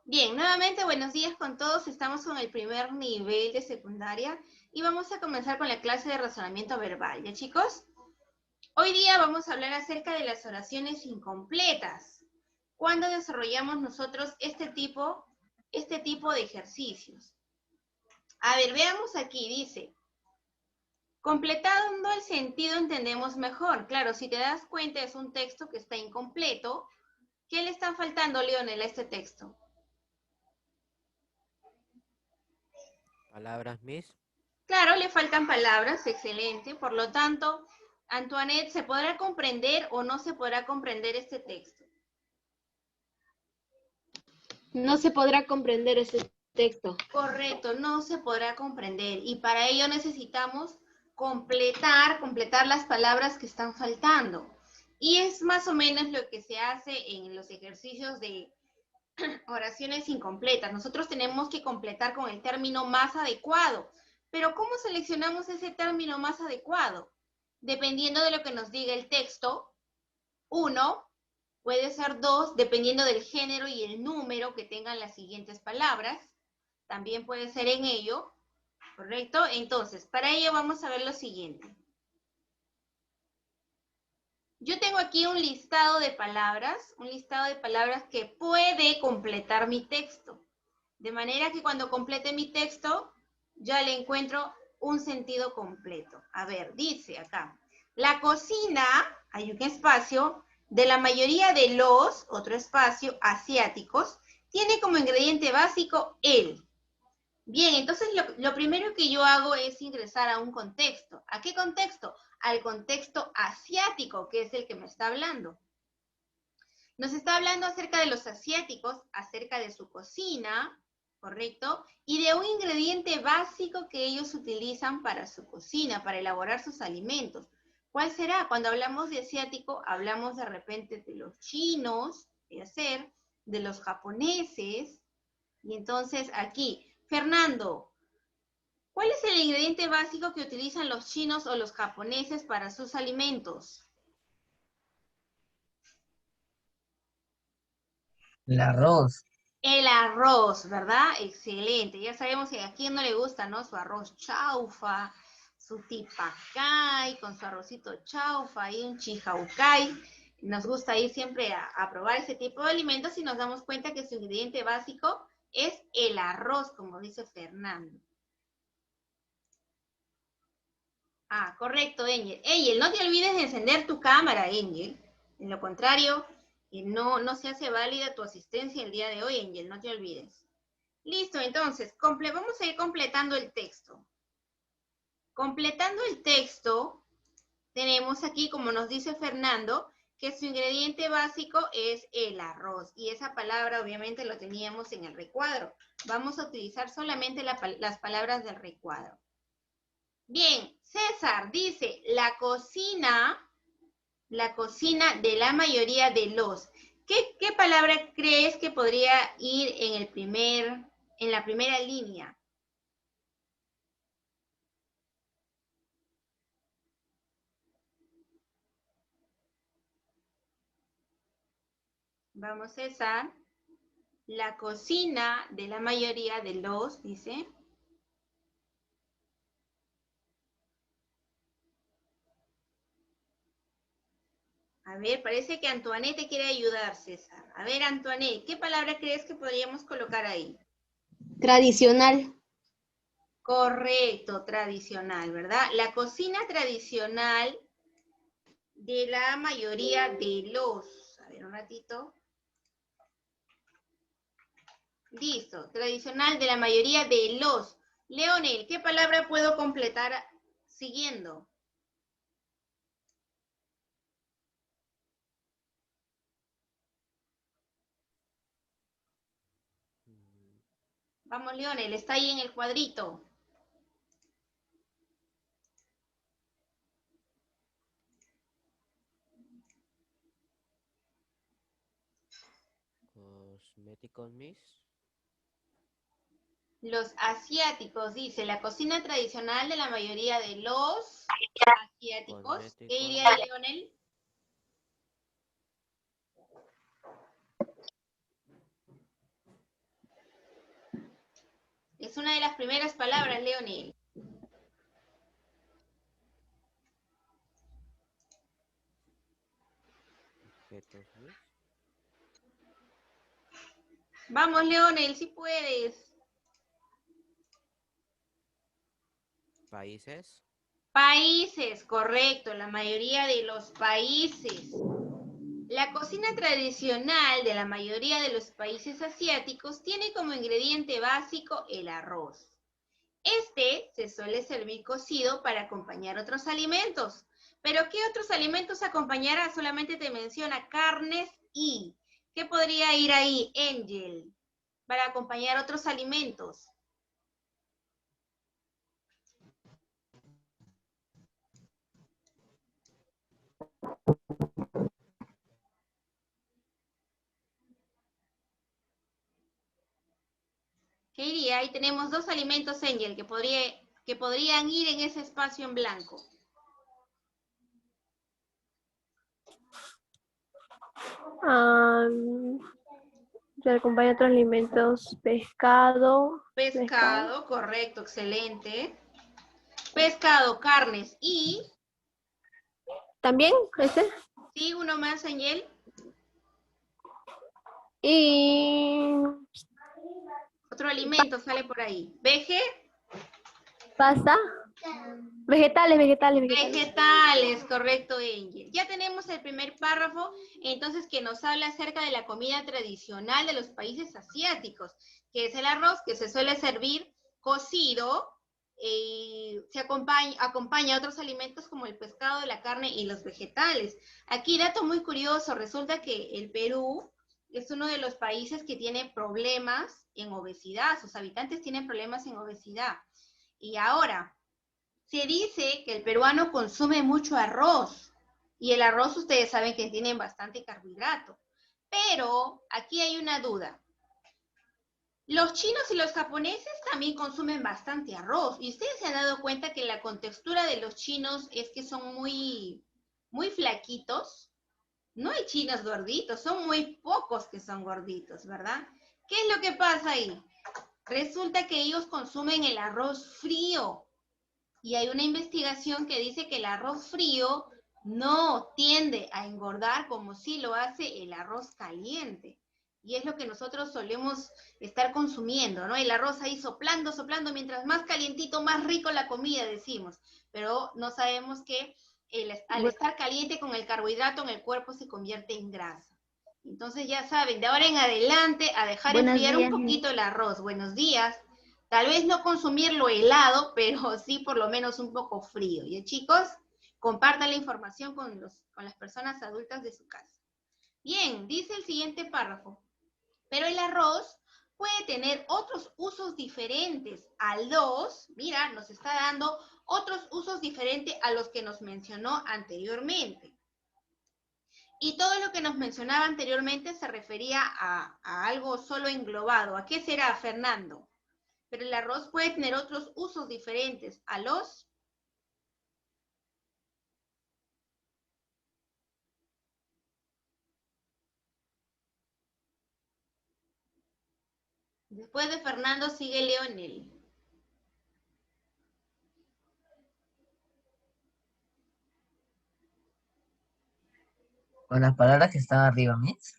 Bien, nuevamente buenos días con todos. Estamos con el primer nivel de secundaria y vamos a comenzar con la clase de razonamiento verbal. ¿Ya, chicos? Hoy día vamos a hablar acerca de las oraciones incompletas. ¿Cuándo desarrollamos nosotros este tipo de ejercicios? A ver, veamos aquí, dice, completando el sentido entendemos mejor. Claro, si te das cuenta es un texto que está incompleto. ¿Qué le está faltando, Lionel, a este texto? Palabras, Miss. Claro, le faltan palabras, excelente. Por lo tanto, Antoinette, ¿se podrá comprender o no se podrá comprender este texto? No se podrá comprender ese texto. Correcto, no se podrá comprender. Y para ello necesitamos completar las palabras que están faltando. Y es más o menos lo que se hace en los ejercicios de oraciones incompletas. Nosotros tenemos que completar con el término más adecuado. Pero ¿cómo seleccionamos ese término más adecuado? Dependiendo de lo que nos diga el texto, 1, puede ser 2, dependiendo del género y el número que tengan las siguientes palabras. También puede ser en ello, ¿correcto? Entonces, para ello vamos a ver lo siguiente. Yo tengo aquí un listado de palabras que puede completar mi texto. De manera que cuando complete mi texto, ya le encuentro un sentido completo. A ver, dice acá, la cocina, hay un espacio, de la mayoría de los, otro espacio, asiáticos, tiene como ingrediente básico el. Bien, entonces lo primero que yo hago es ingresar a un contexto. ¿A qué contexto? Al contexto asiático, que es el que me está hablando. Nos está hablando acerca de los asiáticos, acerca de su cocina, ¿correcto? Y de un ingrediente básico que ellos utilizan para su cocina, para elaborar sus alimentos. ¿Cuál será? Cuando hablamos de asiático, hablamos de repente de los chinos, de los japoneses. Y entonces aquí, Fernando, ¿cuál es el ingrediente básico que utilizan los chinos o los japoneses para sus alimentos? El arroz. El arroz, ¿verdad? Excelente. Ya sabemos que a quién no le gusta, ¿no? Su arroz chaufa, su tipacay, con su arrocito chaufa y un chijaucay. Nos gusta ir siempre a probar ese tipo de alimentos y nos damos cuenta que su ingrediente básico es el arroz, como dice Fernando. Ah, correcto, Angel. Angel, no te olvides de encender tu cámara, Angel. En lo contrario, no se hace válida tu asistencia el día de hoy, Angel, no te olvides. Listo, entonces, vamos a ir completando el texto. Completando el texto, tenemos aquí, como nos dice Fernando, que su ingrediente básico es el arroz. Y esa palabra, obviamente, lo teníamos en el recuadro. Vamos a utilizar solamente las palabras del recuadro. Bien, César dice, la cocina de la mayoría de los. ¿Qué palabra crees que podría ir en la primera línea? Vamos, César. La cocina de la mayoría de los, dice. A ver, parece que Antoinette te quiere ayudar, César. A ver, Antoinette, ¿qué palabra crees que podríamos colocar ahí? Tradicional. Correcto, tradicional, ¿verdad? La cocina tradicional de la mayoría de los. A ver, un ratito. Listo, tradicional de la mayoría de los. Leonel, ¿qué palabra puedo completar siguiendo? Vamos, Leonel, está ahí en el cuadrito. Cosméticos, Miss. Los asiáticos, dice, la cocina tradicional de la mayoría de los asiáticos. ¿Qué Cosméticos, diría Miss. Leonel? Es una de las primeras palabras, Leonel. Objetos, Miss. Vamos, Leonel, si puedes. Países. Países, correcto, la mayoría de los países. La cocina tradicional de la mayoría de los países asiáticos tiene como ingrediente básico el arroz. Este se suele servir cocido para acompañar otros alimentos. ¿Pero qué otros alimentos acompañará? Solamente te menciona carnes y. ¿Qué podría ir ahí, Angel? Para acompañar otros alimentos. ¿Qué iría? Ahí tenemos dos alimentos, Angel, que podrían ir en ese espacio en blanco. Se acompaña otros alimentos, pescado. Pescado, correcto, excelente. Pescado, carnes y... ¿También ese? Sí, uno más, Angel. Y Otro alimento sale por ahí. pasta. Vegetales. Vegetales, correcto, Angel. Ya tenemos el primer párrafo, entonces, que nos habla acerca de la comida tradicional de los países asiáticos, que es el arroz, que se suele servir cocido, se acompaña a otros alimentos como el pescado, la carne y los vegetales. Aquí, dato muy curioso, resulta que el Perú es uno de los países que tiene problemas en obesidad, sus habitantes tienen problemas en obesidad. Y ahora, se dice que el peruano consume mucho arroz, y el arroz ustedes saben que tiene bastante carbohidrato. Pero aquí hay una duda. Los chinos y los japoneses también consumen bastante arroz, y ustedes se han dado cuenta que la contextura de los chinos es que son muy flaquitos. No hay chinos gorditos, son muy pocos que son gorditos, ¿verdad? ¿Qué es lo que pasa ahí? Resulta que ellos consumen el arroz frío. Y hay una investigación que dice que el arroz frío no tiende a engordar como sí lo hace el arroz caliente. Y es lo que nosotros solemos estar consumiendo, ¿no? El arroz ahí soplando, mientras más calientito, más rico la comida, decimos. Pero no sabemos que al estar caliente con el carbohidrato en el cuerpo se convierte en grasa. Entonces ya saben, de ahora en adelante a dejar enfriar un poquito el arroz. Buenos días. Tal vez no consumirlo helado, pero sí por lo menos un poco frío. ¿Y chicos? Compartan la información con las personas adultas de su casa. Bien, dice el siguiente párrafo. Pero el arroz puede tener otros usos diferentes a los, mira, nos está dando otros usos diferentes a los que nos mencionó anteriormente. Y todo lo que nos mencionaba anteriormente se refería a algo solo englobado. ¿A qué será, Fernando? Pero el arroz puede tener otros usos diferentes a los... Después de Fernando sigue Leonel. Con las palabras que están arriba, Miss.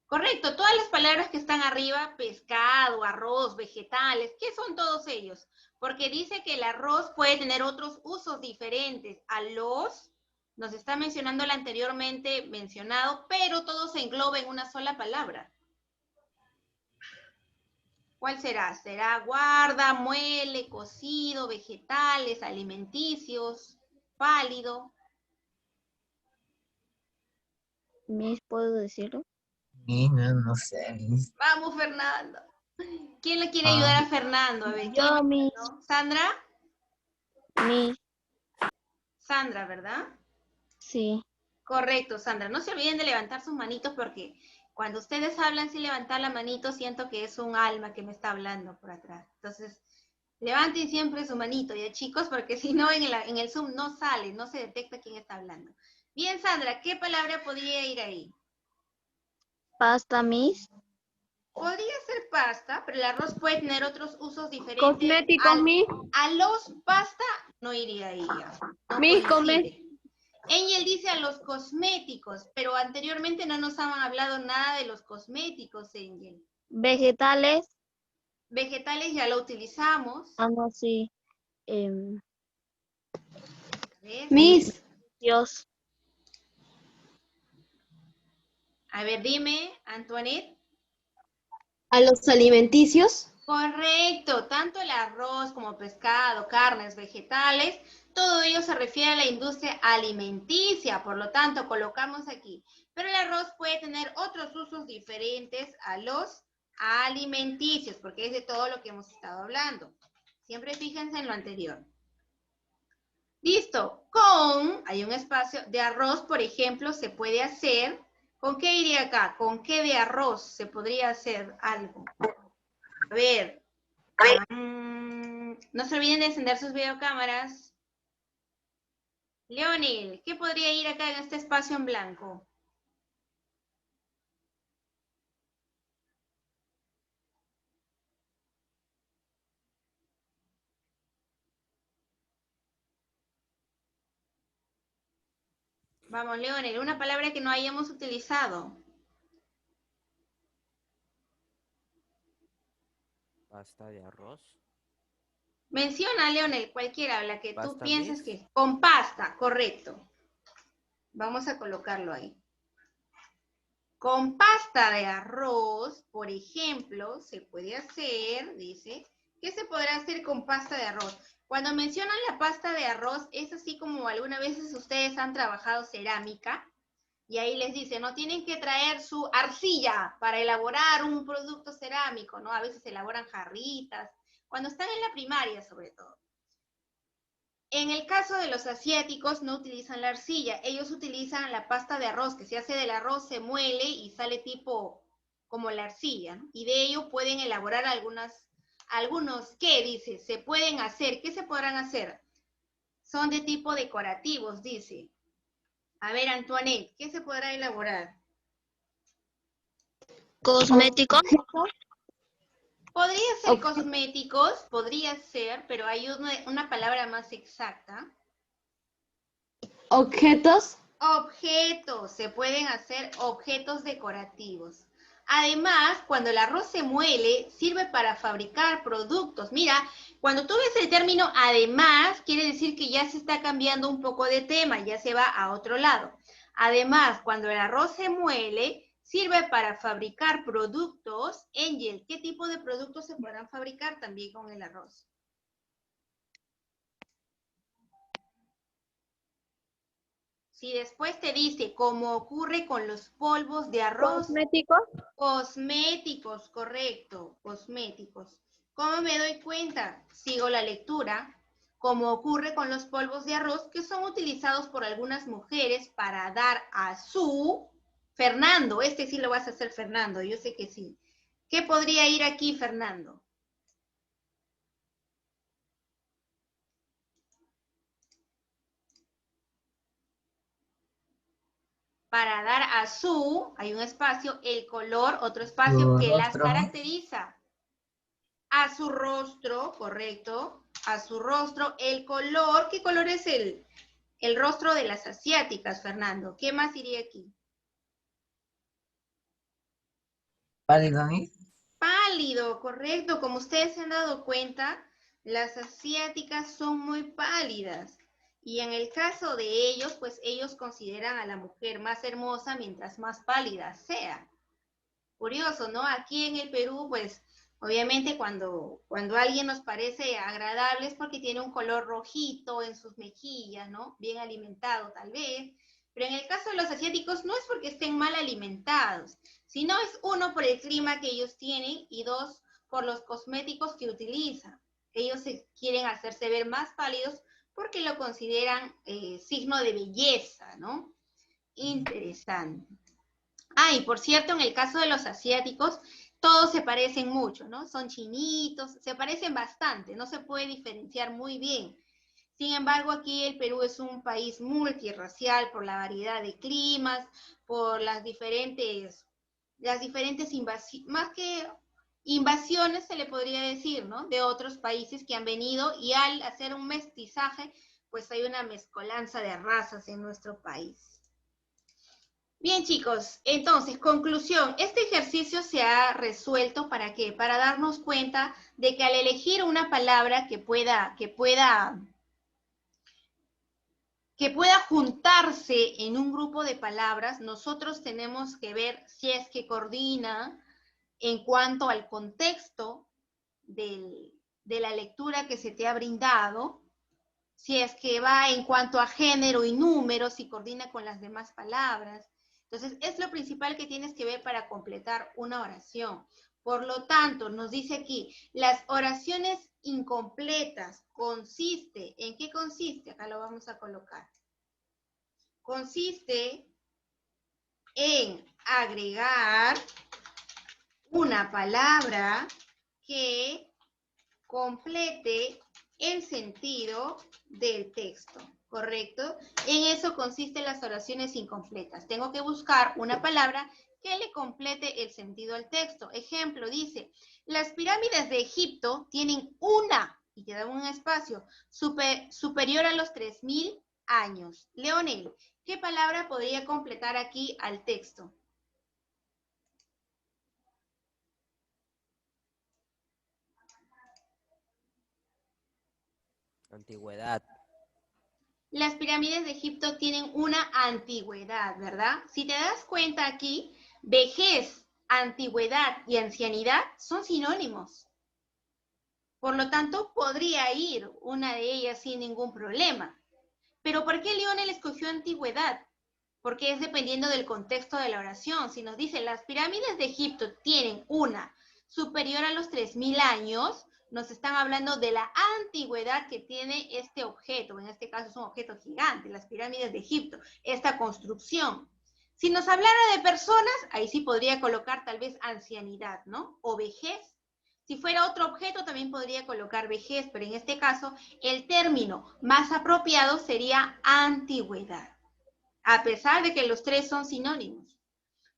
Correcto, todas las palabras que están arriba, pescado, arroz, vegetales, ¿qué son todos ellos? Porque dice que el arroz puede tener otros usos diferentes a los, nos está mencionando el anteriormente mencionado, pero todo se engloba en una sola palabra. ¿Cuál será? ¿Será guarda, muele, cocido, vegetales, alimenticios, pálido? Miss, ¿puedo decirlo? Miss, no sé, Miss. Vamos, Fernando. ¿Quién le quiere ayudar a Fernando? A ver, Yo, Miss. ¿Sandra? Miss, Sandra, ¿verdad? sí. Correcto, Sandra. No se olviden de levantar sus manitos porque cuando ustedes hablan sin levantar la manito, siento que es un alma que me está hablando por atrás. Entonces, levanten siempre su manito, ¿ya, chicos? Porque si no, en el Zoom no sale, no se detecta quién está hablando. Bien, Sandra, ¿qué palabra podría ir ahí? Pasta, Miss. Podría ser pasta, pero el arroz puede tener otros usos diferentes. Cosméticos, Miss. A los pasta no iría ella. No Miss, coincide. Angel dice a los cosméticos, pero anteriormente no nos han hablado nada de los cosméticos, Angel. Vegetales. Vegetales ya lo utilizamos. Ah, no, sí. A ver, Miss. Dios. a ver, dime, Antoinette. A los alimenticios. Correcto, tanto el arroz como pescado, carnes, vegetales, todo ello se refiere a la industria alimenticia, por lo tanto colocamos aquí. Pero el arroz puede tener otros usos diferentes a los alimenticios, porque es de todo lo que hemos estado hablando. Siempre fíjense en lo anterior. Listo, hay un espacio de arroz, por ejemplo, se puede hacer, ¿con qué iría acá? ¿Con qué de arroz se podría hacer algo? A ver, no se olviden de encender sus videocámaras. Leonel, ¿qué podría ir acá en este espacio en blanco? Vamos, Leonel, una palabra que no hayamos utilizado. Pasta de arroz. Menciona, Leonel, cualquiera, la que tú ¿Pasta, pienses Miss? que... Con pasta, correcto. Vamos a colocarlo ahí. Con pasta de arroz, por ejemplo, se puede hacer, dice, ¿qué se podrá hacer con pasta de arroz? Cuando mencionan la pasta de arroz, es así como algunas veces ustedes han trabajado cerámica, y ahí les dice, no tienen que traer su arcilla para elaborar un producto cerámico, ¿no? A veces elaboran jarritas, cuando están en la primaria sobre todo. En el caso de los asiáticos no utilizan la arcilla, ellos utilizan la pasta de arroz, que se hace del arroz, se muele y sale tipo como la arcilla, ¿no? Y de ello pueden elaborar algunos, ¿qué dice? Se pueden hacer, ¿qué se podrán hacer? Son de tipo decorativos, dice. A ver, Antoinette, ¿qué se podrá elaborar? Cosméticos. Podría ser cosméticos, podría ser, pero hay una palabra más exacta. Objetos. Objetos, se pueden hacer objetos decorativos. Además, cuando el arroz se muele, sirve para fabricar productos. Mira, cuando tú ves el término además, quiere decir que ya se está cambiando un poco de tema, ya se va a otro lado. Además, cuando el arroz se muele, sirve para fabricar productos. Angel, ¿qué tipo de productos se podrán fabricar también con el arroz? Si después te dice, como ocurre con los polvos de arroz. Cosméticos. Cosméticos, correcto, cosméticos. ¿Cómo me doy cuenta? Sigo la lectura. Como ocurre con los polvos de arroz, que son utilizados por algunas mujeres para dar a su... Fernando, este sí lo vas a hacer, Fernando, yo sé que sí. ¿Qué podría ir aquí, Fernando? Para dar a su, hay un espacio, el color, otro espacio que las caracteriza. A su rostro, correcto, a su rostro, el color, ¿qué color es el rostro de las asiáticas, Fernando? ¿Qué más iría aquí? Pálido, Miss. Pálido, correcto, como ustedes se han dado cuenta, las asiáticas son muy pálidas. Y en el caso de ellos, pues ellos consideran a la mujer más hermosa mientras más pálida sea. Curioso, ¿no? Aquí en el Perú, pues, obviamente cuando alguien nos parece agradable es porque tiene un color rojito en sus mejillas, ¿no? Bien alimentado tal vez. Pero en el caso de los asiáticos no es porque estén mal alimentados, sino es uno por el clima que ellos tienen y dos por los cosméticos que utilizan. Ellos quieren hacerse ver más pálidos porque lo consideran signo de belleza, ¿no? Interesante. Ah, y por cierto, en el caso de los asiáticos, todos se parecen mucho, ¿no? Son chinitos, se parecen bastante, no se puede diferenciar muy bien. Sin embargo, aquí el Perú es un país multirracial por la variedad de climas, por las diferentes las diferentes invasiones, más que invasiones se le podría decir, ¿no? De otros países que han venido y al hacer un mestizaje, pues hay una mezcolanza de razas en nuestro país. Bien, chicos, entonces, conclusión, este ejercicio se ha resuelto ¿para qué? Para darnos cuenta de que al elegir una palabra que pueda juntarse en un grupo de palabras, nosotros tenemos que ver si es que coordina en cuanto al contexto de la lectura que se te ha brindado, si es que va en cuanto a género y número, si coordina con las demás palabras. Entonces, es lo principal que tienes que ver para completar una oración. Por lo tanto, nos dice aquí, las oraciones incompletas consiste, ¿en qué consiste? Acá lo vamos a colocar. Consiste en agregar una palabra que complete el sentido del texto, ¿correcto? En eso consisten las oraciones incompletas. Tengo que buscar una palabra que le complete el sentido al texto. Ejemplo, dice, las pirámides de Egipto tienen una, y te da un espacio, superior a los 3000 años. Leonel, ¿qué palabra podría completar aquí al texto? Antigüedad. Las pirámides de Egipto tienen una antigüedad, ¿verdad? Si te das cuenta aquí, vejez, antigüedad y ancianidad son sinónimos. Por lo tanto, podría ir una de ellas sin ningún problema. Pero ¿por qué Lionel escogió antigüedad? Porque es dependiendo del contexto de la oración. Si nos dice, las pirámides de Egipto tienen una superior a los 3000 años, nos están hablando de la antigüedad que tiene este objeto, en este caso es un objeto gigante, las pirámides de Egipto, esta construcción. Si nos hablara de personas, ahí sí podría colocar tal vez ancianidad, ¿no? O vejez. Si fuera otro objeto también podría colocar vejez, pero en este caso el término más apropiado sería antigüedad, a pesar de que los tres son sinónimos.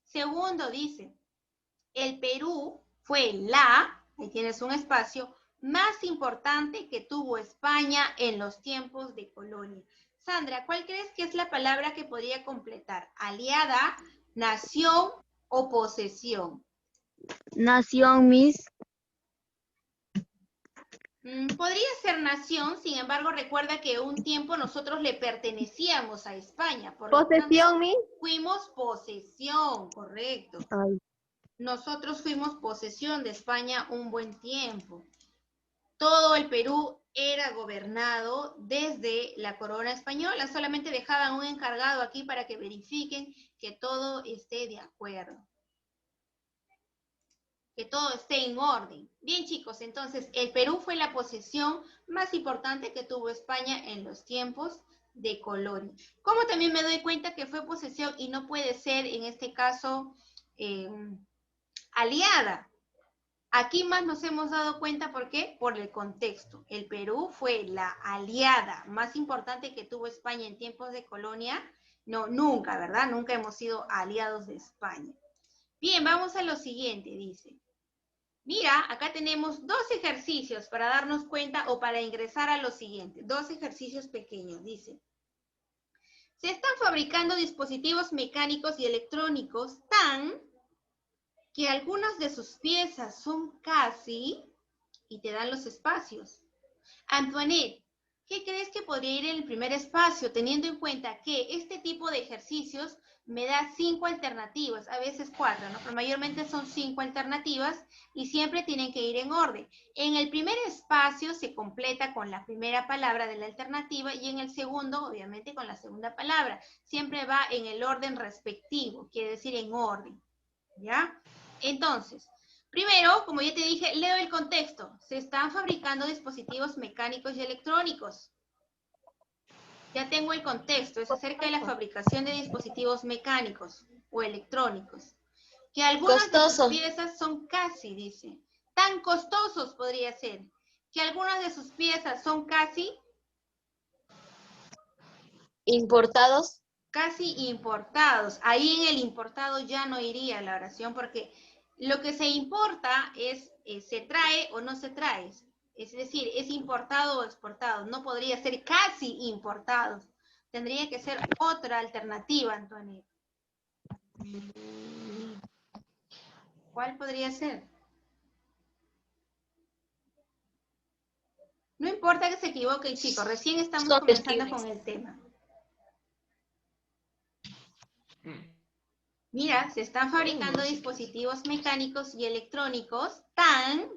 Segundo dice, el Perú fue ahí tienes un espacio, más importante que tuvo España en los tiempos de colonia. Sandra, ¿cuál crees que es la palabra que podría completar? ¿Aliada, nación o posesión? Nación, Miss. Podría ser nación, sin embargo, recuerda que un tiempo nosotros le pertenecíamos a España. Por lo tanto, Posesión, Miss. fuimos posesión, correcto. Ay. Nosotros fuimos posesión de España un buen tiempo. Todo el Perú era gobernado desde la corona española, solamente dejaban un encargado aquí para que verifiquen que todo esté de acuerdo, que todo esté en orden. Bien, chicos, entonces el Perú fue la posesión más importante que tuvo España en los tiempos de colonia. ¿Cómo también me doy cuenta que fue posesión y no puede ser, en este caso, aliada? Aquí más nos hemos dado cuenta, ¿por qué? Por el contexto. El Perú fue la aliada más importante que tuvo España en tiempos de colonia. No, nunca, ¿verdad? Nunca hemos sido aliados de España. Bien, vamos a lo siguiente, dice. Mira, acá tenemos dos ejercicios para darnos cuenta o para ingresar a lo siguiente. Dos ejercicios pequeños, dice. Se están fabricando dispositivos mecánicos y electrónicos tan que algunas de sus piezas son casi, y te dan los espacios. Antoinette, ¿qué crees que podría ir en el primer espacio, teniendo en cuenta que este tipo de ejercicios me da 5 alternativas, a veces 4, ¿no? Pero mayormente son 5 alternativas y siempre tienen que ir en orden. En el primer espacio se completa con la primera palabra de la alternativa y en el segundo, obviamente, con la segunda palabra. Siempre va en el orden respectivo, quiere decir en orden, ¿ya? Entonces, primero, como ya te dije, leo el contexto. Se están fabricando dispositivos mecánicos y electrónicos. Ya tengo el contexto, es acerca de la fabricación de dispositivos mecánicos o electrónicos. Que algunas de sus piezas son casi, dice. Tan costosos podría ser. Que algunas de sus piezas son casi Importados. Casi importados. Ahí en el importado ya no iría la oración porque lo que se importa es se trae o no se trae. Es decir, es importado o exportado. No podría ser casi importados. Tendría que ser otra alternativa, Antonio. ¿Cuál podría ser? No importa que se equivoquen, chicos. Recién estamos Son comenzando testigos. con el tema. Mira, se están fabricando dispositivos mecánicos y electrónicos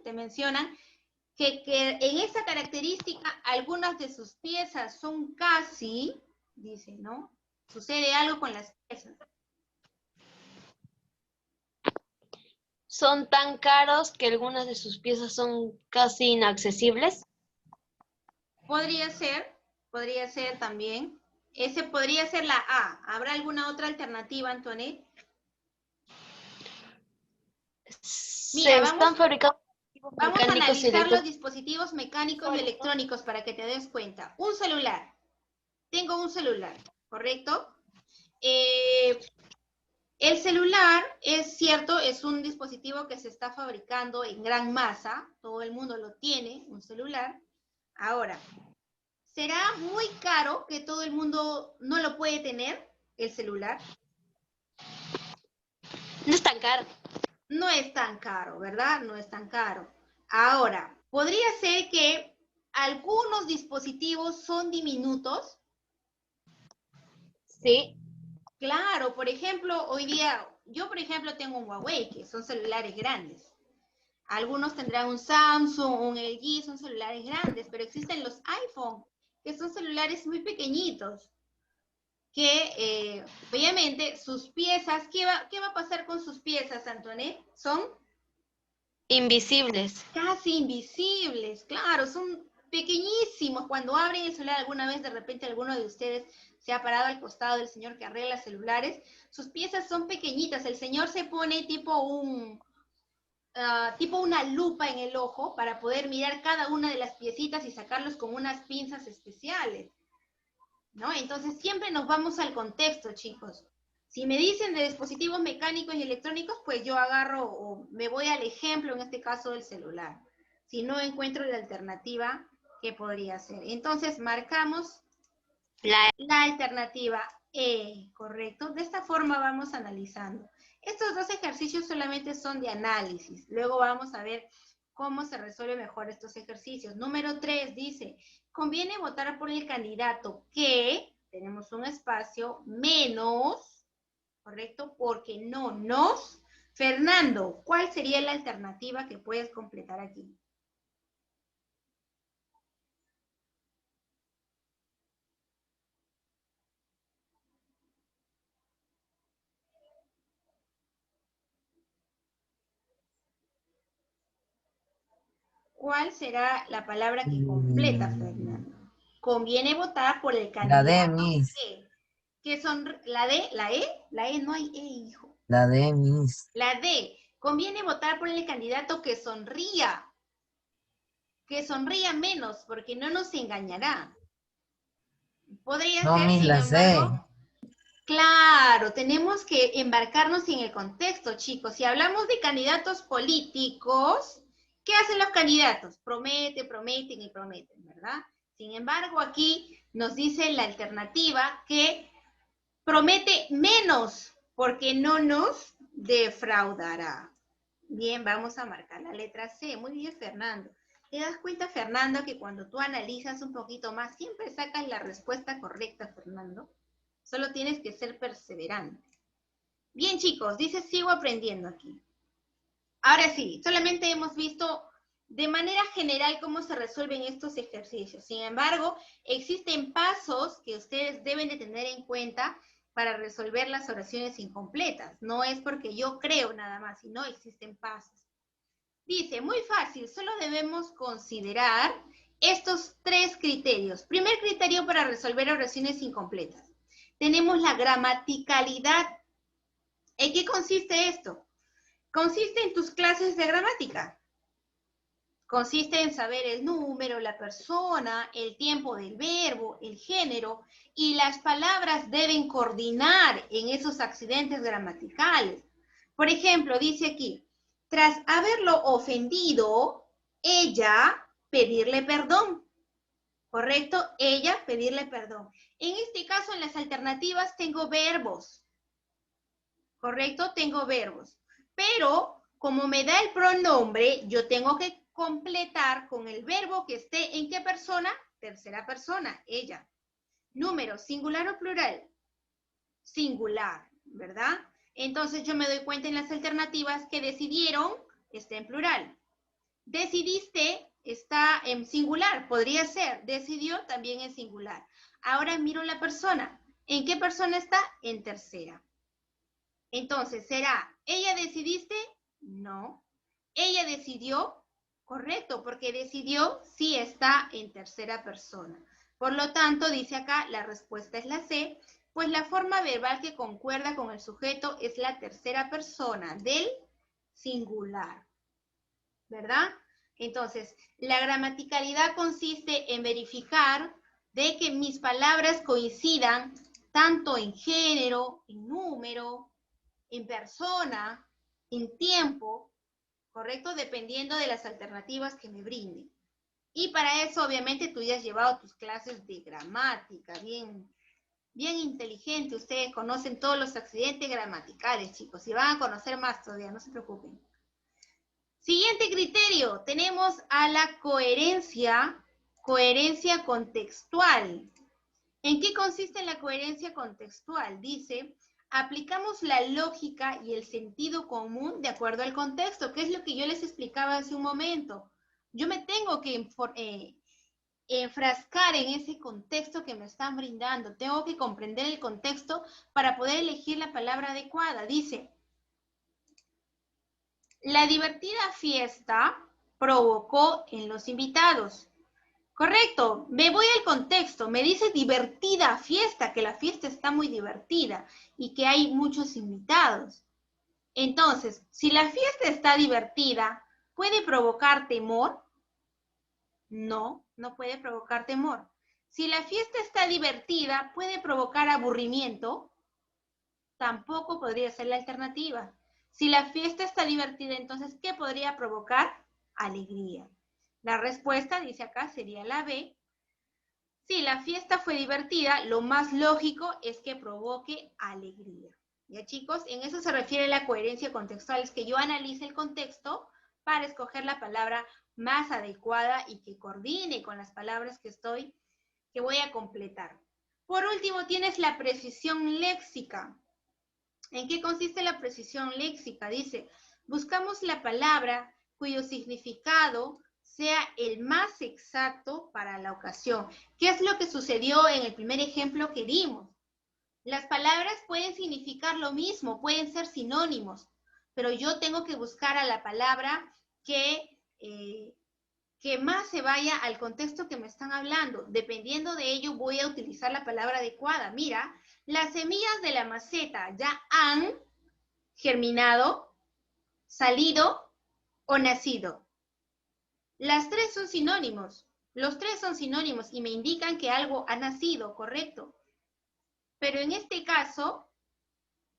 te mencionan, que en esa característica algunas de sus piezas son casi, dice, ¿no? Sucede algo con las piezas. Son tan caros que algunas de sus piezas son casi inaccesibles. Podría ser también. Ese podría ser la A. ¿Habrá alguna otra alternativa, Antoinette? Mira, Se están fabricando dispositivos vamos a mecánicos y analizar los electrónicos. dispositivos mecánicos y electrónicos para que te des cuenta. Un celular. Tengo un celular, ¿correcto? El celular, es cierto, es un dispositivo que se está fabricando en gran masa. Todo el mundo lo tiene, un celular. Ahora, ¿será muy caro que todo el mundo no lo puede tener, el celular? No es tan caro. No es tan caro, ¿verdad? No es tan caro. Ahora, podría ser que algunos dispositivos son diminutos. Sí. Claro, por ejemplo, hoy día, yo por ejemplo tengo un Huawei, que son celulares grandes. Algunos tendrán un Samsung, un LG, son celulares grandes, pero existen los iPhone, que son celulares muy pequeñitos, que obviamente sus piezas, ¿qué va a pasar con sus piezas, Antoinette? Son Invisibles. casi invisibles, claro, son pequeñísimos. Cuando abren el celular alguna vez, de repente alguno de ustedes se ha parado al costado del señor que arregla celulares, sus piezas son pequeñitas, el señor se pone tipo una lupa en el ojo para poder mirar cada una de las piecitas y sacarlos con unas pinzas especiales, ¿no? Entonces siempre nos vamos al contexto, chicos. Si me dicen de dispositivos mecánicos y electrónicos, pues yo agarro o me voy al ejemplo, en este caso del celular. Si no encuentro la alternativa, ¿qué podría ser? Entonces marcamos la alternativa E, ¿correcto? De esta forma vamos analizando. Estos dos ejercicios solamente son de análisis. Luego vamos a ver cómo se resuelven mejor estos ejercicios. Número 3 dice, conviene votar por el candidato que, tenemos un espacio, menos, ¿correcto? Porque no nos. Fernando, ¿cuál sería la alternativa que puedes completar aquí? ¿Cuál será la palabra que completa, Fernando? Conviene votar por el La candidato D, Miss. que son la D, la E no hay E, hijo. La D, Miss. La D, conviene votar por el candidato que sonría menos, porque no nos engañará. Podría No, ser, Miss, sin la C. embargo, claro, tenemos que embarcarnos en el contexto, chicos. Si hablamos de candidatos políticos, ¿qué hacen los candidatos? Prometen, prometen y prometen, ¿verdad? Sin embargo, aquí nos dice la alternativa que promete menos porque no nos defraudará. Bien, vamos a marcar la letra C. Muy bien, Fernando. ¿Te das cuenta, Fernando, que cuando tú analizas un poquito más, siempre sacas la respuesta correcta, Fernando? Solo tienes que ser perseverante. Bien, chicos, dice, sigo aprendiendo aquí. Ahora sí, solamente hemos visto de manera general cómo se resuelven estos ejercicios. Sin embargo, existen pasos que ustedes deben de tener en cuenta para resolver las oraciones incompletas. No es porque yo creo nada más, sino existen pasos. Dice, muy fácil, solo debemos considerar estos 3 criterios. Primer criterio para resolver oraciones incompletas. Tenemos la gramaticalidad. ¿En qué consiste esto? Consiste en tus clases de gramática. Consiste en saber el número, la persona, el tiempo del verbo, el género, y las palabras deben coordinar en esos accidentes gramaticales. Por ejemplo, dice aquí, tras haberlo ofendido, ella pedirle perdón. ¿Correcto? Ella pedirle perdón. En este caso, en las alternativas tengo verbos. ¿Correcto? Tengo verbos. Pero, como me da el pronombre, yo tengo que completar con el verbo que esté en qué persona, tercera persona, ella. Número, singular o plural, singular, ¿verdad? Entonces yo me doy cuenta en las alternativas que decidieron está en plural. Decidiste está en singular, podría ser, decidió también en singular. Ahora miro la persona, ¿en qué persona está? En tercera. Entonces, ¿será ella decidiste? No. ¿Ella decidió? Correcto, porque decidió sí está en tercera persona. Por lo tanto, dice acá, la respuesta es la C, pues la forma verbal que concuerda con el sujeto es la tercera persona del singular. ¿Verdad? Entonces, la gramaticalidad consiste en verificar de que mis palabras coincidan tanto en género, en número, en persona, en tiempo, ¿correcto? Dependiendo de las alternativas que me brinden. Y para eso, obviamente, tú ya has llevado tus clases de gramática, bien inteligente. Ustedes conocen todos los accidentes gramaticales, chicos, y van a conocer más todavía, no se preocupen. Siguiente criterio, tenemos a la coherencia contextual. ¿En qué consiste la coherencia contextual? Dice, aplicamos la lógica y el sentido común de acuerdo al contexto, que es lo que yo les explicaba hace un momento. Yo me tengo que enfrascar en ese contexto que me están brindando. Tengo que comprender el contexto para poder elegir la palabra adecuada. Dice, la divertida fiesta provocó en los invitados. Correcto, me voy al contexto, me dice divertida fiesta, que la fiesta está muy divertida y que hay muchos invitados. Entonces, si la fiesta está divertida, ¿puede provocar temor? No, no puede provocar temor. Si la fiesta está divertida, ¿puede provocar aburrimiento? Tampoco podría ser la alternativa. Si la fiesta está divertida, entonces, ¿qué podría provocar? Alegría. La respuesta, dice acá, sería la B. Si la fiesta fue divertida, lo más lógico es que provoque alegría. ¿Ya, chicos? En eso se refiere la coherencia contextual, es que yo analice el contexto para escoger la palabra más adecuada y que coordine con las palabras que voy a completar. Por último, tienes la precisión léxica. ¿En qué consiste la precisión léxica? Dice, buscamos la palabra cuyo significado sea el más exacto para la ocasión. ¿Qué es lo que sucedió en el primer ejemplo que dimos? Las palabras pueden significar lo mismo, pueden ser sinónimos, pero yo tengo que buscar a la palabra que más se vaya al contexto que me están hablando. Dependiendo de ello, voy a utilizar la palabra adecuada. Mira, las semillas de la maceta ya han germinado, salido o nacido. Las tres son sinónimos. Los tres son sinónimos y me indican que algo ha nacido, ¿correcto? Pero en este caso,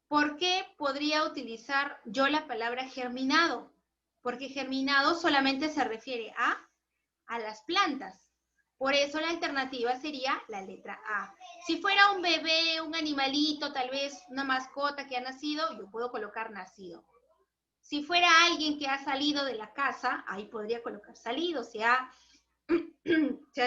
¿por qué podría utilizar yo la palabra germinado? Porque germinado solamente se refiere a las plantas. Por eso la alternativa sería la letra A. Si fuera un bebé, un animalito, tal vez una mascota que ha nacido, yo puedo colocar nacido. Si fuera alguien que ha salido de la casa, ahí podría colocar salido, se ha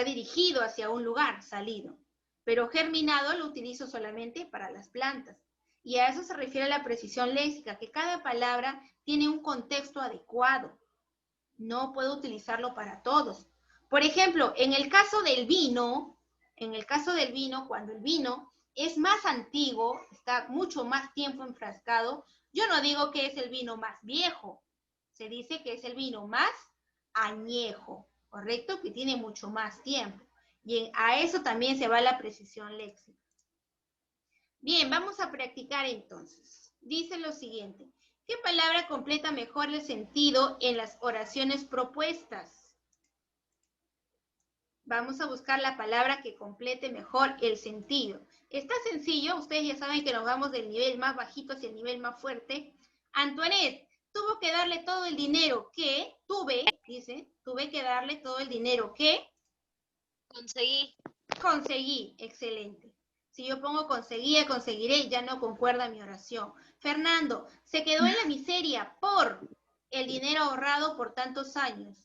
dirigido hacia un lugar, salido. Pero germinado lo utilizo solamente para las plantas. Y a eso se refiere la precisión léxica, que cada palabra tiene un contexto adecuado. No puedo utilizarlo para todos. Por ejemplo, en el caso del vino, cuando el vino es más antiguo, está mucho más tiempo enfrascado, yo no digo que es el vino más viejo, se dice que es el vino más añejo, ¿correcto? Que tiene mucho más tiempo. Y a eso también se va la precisión léxica. Bien, vamos a practicar entonces. Dice lo siguiente. ¿Qué palabra completa mejor el sentido en las oraciones propuestas? Vamos a buscar la palabra que complete mejor el sentido. Está sencillo, ustedes ya saben que nos vamos del nivel más bajito hacia el nivel más fuerte. Antoinette tuvo que darle todo el dinero que tuve que darle todo el dinero que conseguí. Excelente. Si yo pongo conseguía, conseguiré, ya no concuerda mi oración. Fernando, se quedó en la miseria por el dinero ahorrado por tantos años.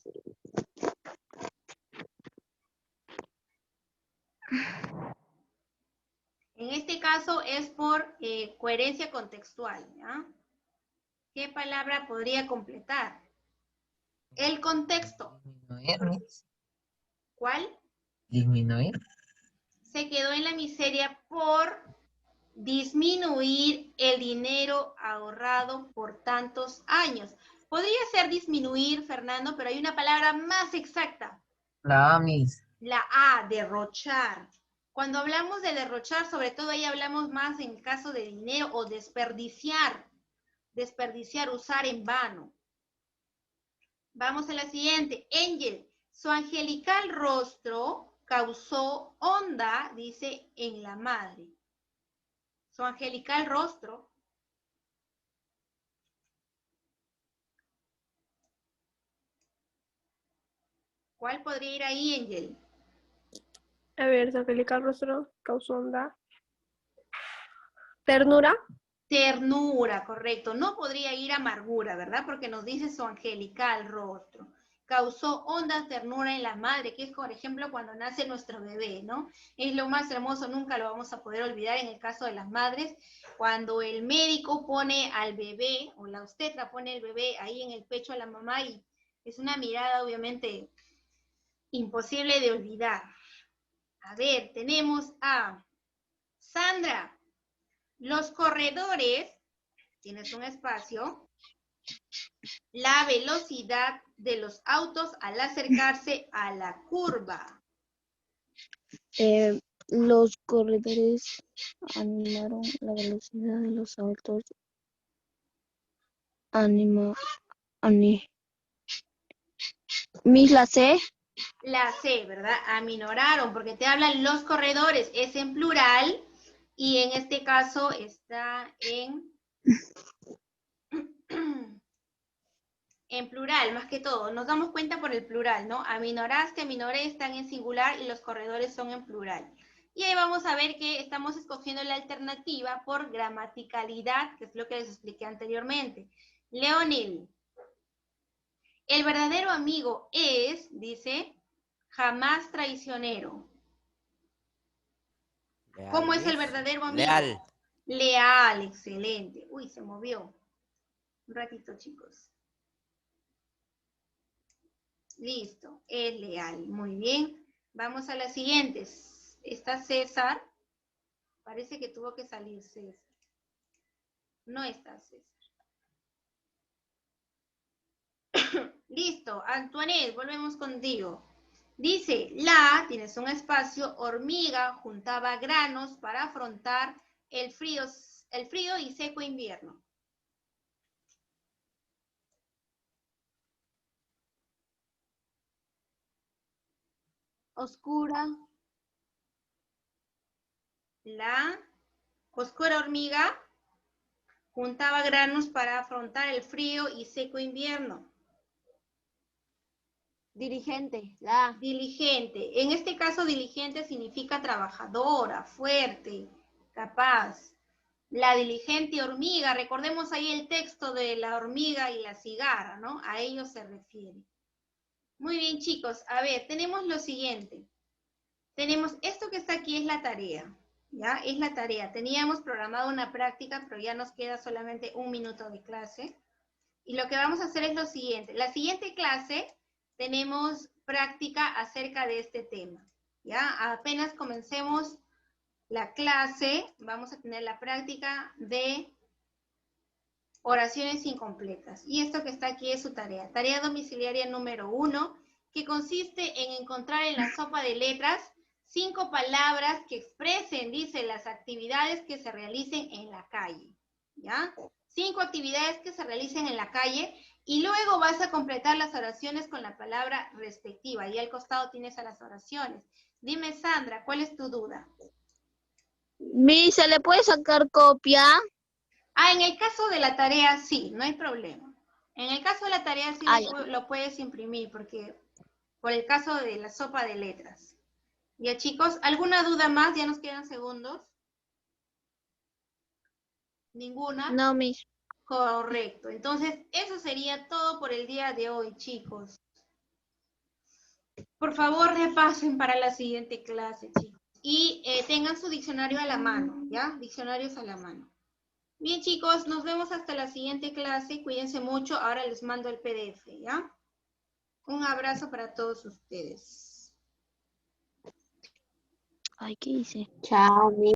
En este caso es por coherencia contextual, ¿ya? ¿Qué palabra podría completar? El contexto. Disminuir, Miss. ¿Cuál? Disminuir. Se quedó en la miseria por disminuir el dinero ahorrado por tantos años. Podría ser disminuir, Fernando, pero hay una palabra más exacta. La A, Miss. La A, derrochar. Cuando hablamos de derrochar, sobre todo ahí hablamos más en el caso de dinero o desperdiciar. Desperdiciar, usar en vano. Vamos a la siguiente. Angel, su angelical rostro causó honda, dice, en la madre. Su angelical rostro. ¿Cuál podría ir ahí, Angel? A ver, su angelical rostro causó honda. Ternura. Ternura, correcto. No podría ir amargura, ¿verdad? Porque nos dice su angelical rostro. Causó honda ternura en la madre, que es, por ejemplo, cuando nace nuestro bebé, ¿no? Es lo más hermoso, nunca lo vamos a poder olvidar en el caso de las madres, cuando el médico pone al bebé, o la obstetra pone el bebé ahí en el pecho a la mamá, y es una mirada, obviamente, imposible de olvidar. A ver, tenemos a Sandra. Los corredores, tienes un espacio, la velocidad de los autos al acercarse a la curva. Los corredores animaron la velocidad de los autos. Miss, la C. La C, ¿verdad? Aminoraron, porque te hablan los corredores, es en plural, y en este caso está en plural, más que todo. Nos damos cuenta por el plural, ¿no? Aminoraste, aminoré están en singular y los corredores son en plural. Y ahí vamos a ver que estamos escogiendo la alternativa por gramaticalidad, que es lo que les expliqué anteriormente. Leonil. El verdadero amigo es, dice, jamás traicionero. Leal, ¿Cómo es el Miss. verdadero amigo? Leal. Leal, excelente. Uy, se movió. Un ratito, chicos. Listo, es leal. Muy bien. Vamos a las siguientes. Está César. Parece que tuvo que salir César. No está César. Listo, Antoinette, volvemos contigo. Dice, tienes un espacio, hormiga juntaba granos para afrontar el frío y seco invierno. Oscura. La oscura hormiga juntaba granos para afrontar el frío y seco invierno. Dirigente. La A. Diligente. En este caso, diligente significa trabajadora, fuerte, capaz. La diligente hormiga, recordemos ahí el texto de la hormiga y la cigarra, ¿no? A ello se refiere. Muy bien, chicos. A ver, tenemos lo siguiente. Tenemos esto que está aquí, es la tarea. ¿Ya? Es la tarea. Teníamos programado una práctica, pero ya nos queda solamente 1 minuto de clase. Y lo que vamos a hacer es lo siguiente. La siguiente clase tenemos práctica acerca de este tema. ¿Ya? Apenas comencemos la clase, vamos a tener la práctica de oraciones incompletas. Y esto que está aquí es su tarea. Tarea domiciliaria número 1, que consiste en encontrar en la sopa de letras 5 palabras que expresen, dice, las actividades que se realicen en la calle. ¿Ya? 5 actividades que se realicen en la calle Y luego vas a completar las oraciones con la palabra respectiva. Y al costado tienes a las oraciones. Dime, Sandra, ¿cuál es tu duda? Miss, ¿se le puede sacar copia? En el caso de la tarea sí, no hay problema. En el caso de la tarea sí lo puedes imprimir, porque por el caso de la sopa de letras. Ya, chicos, ¿alguna duda más? Ya nos quedan segundos. ¿Ninguna? No, Miss. Correcto. Entonces, eso sería todo por el día de hoy, chicos. Por favor, repasen para la siguiente clase, chicos. Y tengan su diccionario a la mano, ¿ya? Diccionarios a la mano. Bien, chicos, nos vemos hasta la siguiente clase. Cuídense mucho. Ahora les mando el PDF, ¿ya? Un abrazo para todos ustedes. Ay, ¿qué hice? Chao, Miss.